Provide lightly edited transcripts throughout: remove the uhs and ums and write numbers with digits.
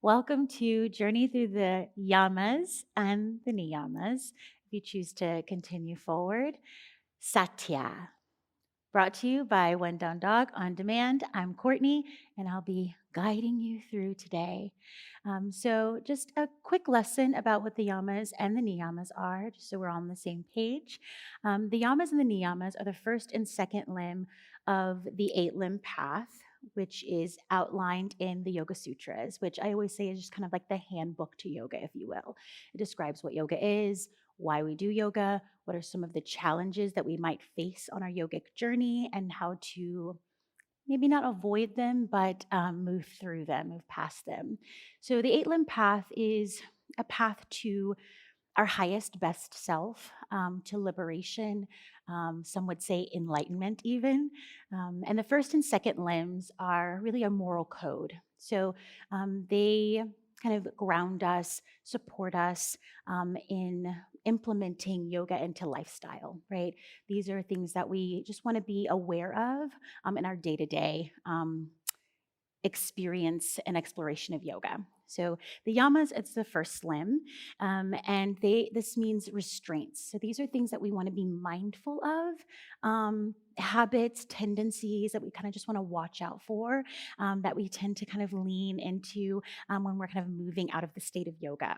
Welcome to Journey Through the Yamas and the Niyamas. If you choose to continue forward, Satya. Brought to you by One Down Dog on Demand. I'm Courtney, and I'll be guiding you through today. Just a quick lesson about what the Yamas and the Niyamas are, just so we're all on the same page. The Yamas and the Niyamas are the first and second limb of the eight limb path, which is outlined in the Yoga Sutras, which I always say is just kind of like the handbook to yoga, if you will. It describes what yoga is, why we do yoga, what are some of the challenges that we might face on our yogic journey, and how to maybe not avoid them, but move through them, move past them. So, the eight limb path is a path to our highest, best self, to liberation. Some would say enlightenment, even. And the first and second limbs are really a moral code. They kind of ground us, support us in implementing yoga into lifestyle, right? These are things that we just want to be aware of in our day to day experience and exploration of yoga. So the yamas, it's the first limb, and this means restraints. So these are things that we want to be mindful of, habits, tendencies that we kind of just want to watch out for, that we tend to kind of lean into when we're kind of moving out of the state of yoga.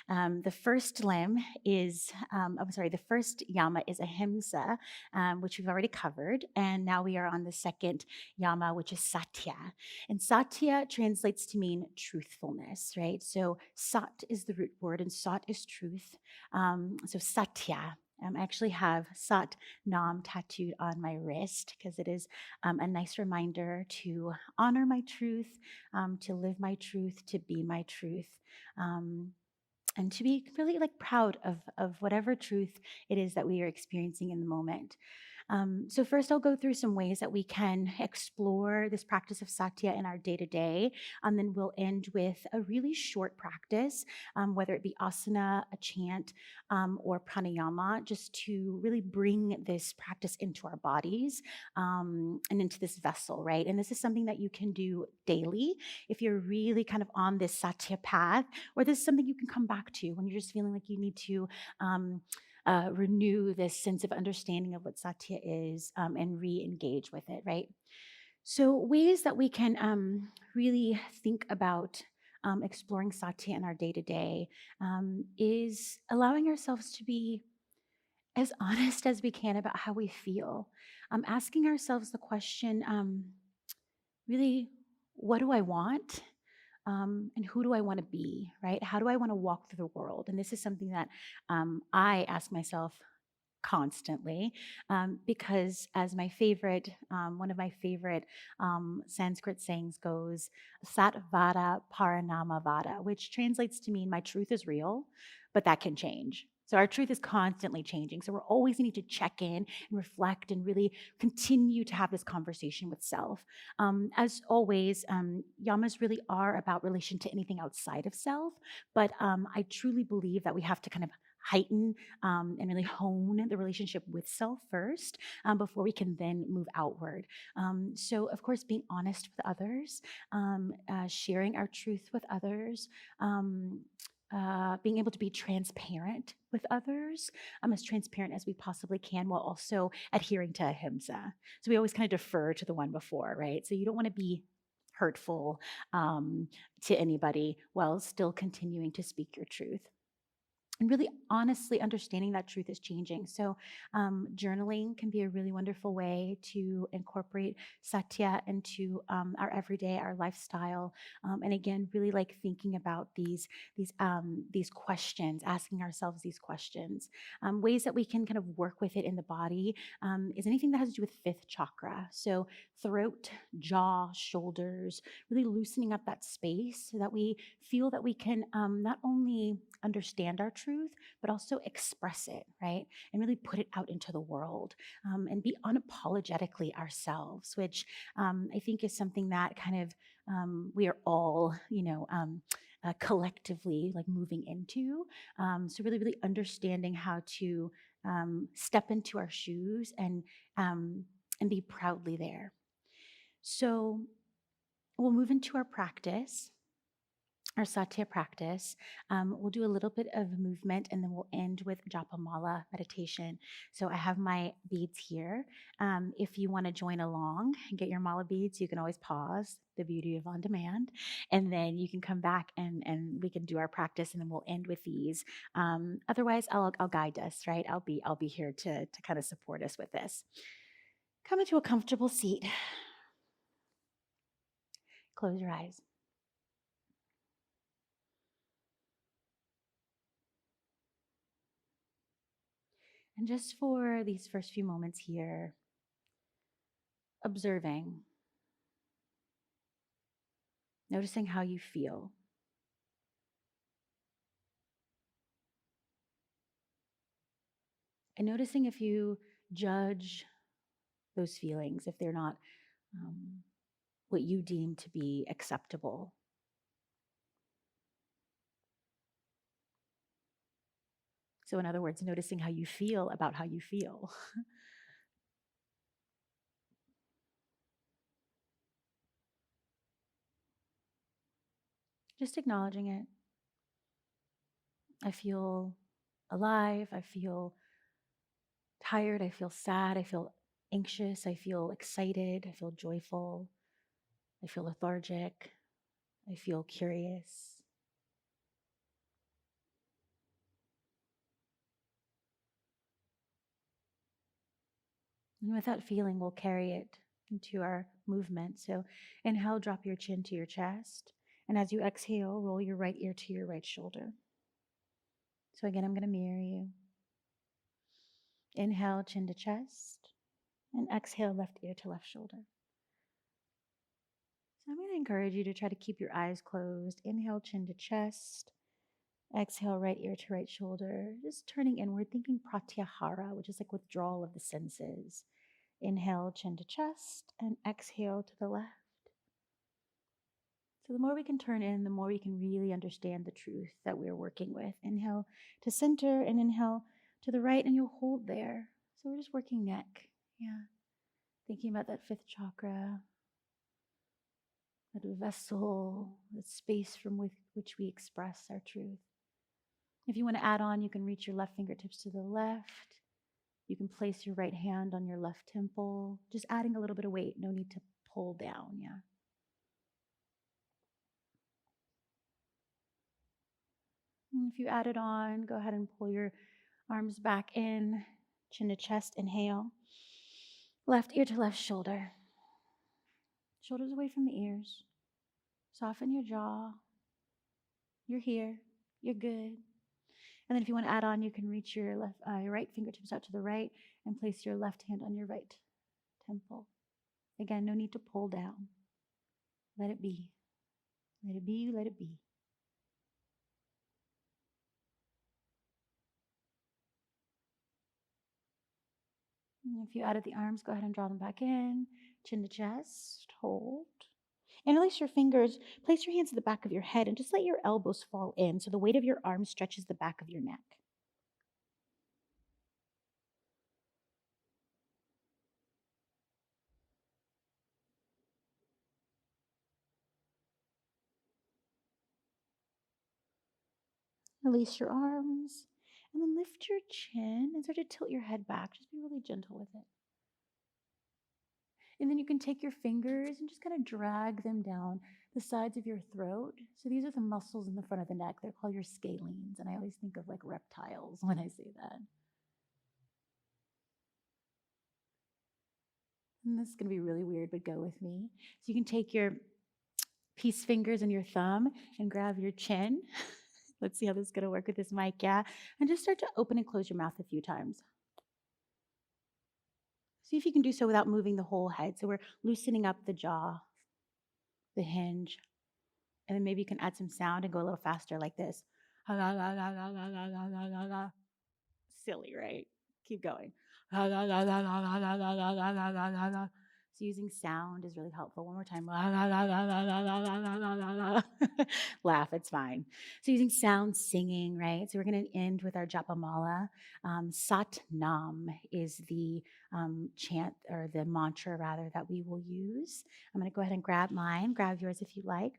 The first limb is, the first yama is ahimsa, which we've already covered, and now we are on the second yama, which is satya. And Satya translates to mean truthfulness, right? So Sat is the root word and Sat is truth. So Satya. I actually have Sat Nam tattooed on my wrist because it is a nice reminder to honor my truth, to live my truth, to be my truth. Um, and to be really like proud of whatever truth it is that we are experiencing in the moment. So, first, I'll go through some ways that we can explore this practice of satya in our day to day. And then we'll end with a really short practice, whether it be asana, a chant, or pranayama, just to really bring this practice into our bodies and into this vessel, right? And this is something that you can do daily if you're really kind of on this satya path, or this is something you can come back to when you're just feeling like you need to. Renew this sense of understanding of what Satya is and re engage with it, right? So, ways that we can really think about exploring Satya in our day to day is allowing ourselves to be as honest as we can about how we feel, asking ourselves the question really, what do I want? And who do I want to be, right? How do I want to walk through the world? And this is something that I ask myself constantly because as one of my favorite Sanskrit sayings goes, satvada paranama vada, which translates to mean my truth is real, but that can change. So our truth is constantly changing. So we're always needing to check in and reflect and really continue to have this conversation with self. As always, yamas really are about relation to anything outside of self, but I truly believe that we have to kind of heighten and really hone the relationship with self first before we can then move outward. Of course, being honest with others, sharing our truth with others. Being able to be transparent with others, as transparent as we possibly can, while also adhering to ahimsa. So we always kind of defer to the one before, right? So you don't want to be hurtful to anybody while still continuing to speak your truth and really honestly understanding that truth is changing. So, journaling can be a really wonderful way to incorporate satya into our everyday, our lifestyle, and again, really like thinking about these questions, asking ourselves these questions. Ways that we can kind of work with it in the body is anything that has to do with fifth chakra. So, throat, jaw, shoulders, really loosening up that space so that we feel that we can not only understand our truth, but also express it, right? And really put it out into the world and be unapologetically ourselves, which I think is something that kind of we are all, collectively like moving into. So really, really understanding how to step into our shoes and be proudly there. So we'll move into our practice. our Satya practice, we'll do a little bit of movement and then we'll end with Japamala meditation. So I have my beads here. If you want to join along and get your mala beads, you can always pause, the beauty of on demand, and then you can come back and we can do our practice and then we'll end with these. Otherwise, I'll guide us, right? I'll be here to kind of support us with this. Come into a comfortable seat. Close your eyes. And just for these first few moments here, observing, noticing how you feel, and noticing if you judge those feelings, if they're not um, what you deem to be acceptable. So, in other words, noticing how you feel about how you feel. Just acknowledging it. I feel alive. I feel tired. I feel sad. I feel anxious. I feel excited. I feel joyful. I feel lethargic. I feel curious. And with that feeling, we'll carry it into our movement. So inhale, drop your chin to your chest. And as you exhale, roll your right ear to your right shoulder. So again, I'm going to mirror you. Inhale, chin to chest. And exhale, left ear to left shoulder. So I'm going to encourage you to try to keep your eyes closed. Inhale, chin to chest. Exhale, right ear to right shoulder. Just turning inward, thinking pratyahara, which is like withdrawal of the senses. Inhale, chin to chest. And exhale to the left. So the more we can turn in, the more we can really understand the truth that we're working with. Inhale to center and inhale to the right, and you'll hold there. So we're just working neck. Yeah. Thinking about that fifth chakra, that vessel, that space from which we express our truth. If you want to add on, you can reach your left fingertips to the left. You can place your right hand on your left temple, just adding a little bit of weight. No need to pull down. Yeah. And if you add it on, go ahead and pull your arms back in, chin to chest, inhale. Left ear to left shoulder. Shoulders away from the ears. Soften your jaw. You're here. You're good. And then if you want to add on, you can reach your your right fingertips out to the right and place your left hand on your right temple. Again, no need to pull down. Let it be. Let it be. Let it be. And if you added the arms, go ahead and draw them back in. Chin to chest. Hold. And release your fingers. Place your hands at the back of your head and just let your elbows fall in so the weight of your arms stretches the back of your neck. Release your arms and then lift your chin and start to tilt your head back. Just be really gentle with it. And then you can take your fingers and just kind of drag them down the sides of your throat. So these are the muscles in the front of the neck. They're called your scalenes. And I always think of like reptiles when I say that. And this is going to be really weird, but go with me. So you can take your peace fingers and your thumb and grab your chin. Let's see how this is going to work with this mic, yeah? And just start to open and close your mouth a few times. See if you can do so without moving the whole head. So we're loosening up the jaw, the hinge, and then maybe you can add some sound and go a little faster like this. Silly, right? Keep going. So using sound is really helpful. One more time. Laugh, it's fine. So using sound, singing, right? So we're going to end with our Japamala. Sat Nam is the chant or the mantra rather that we will use. I'm going to go ahead and grab mine. Grab yours if you like.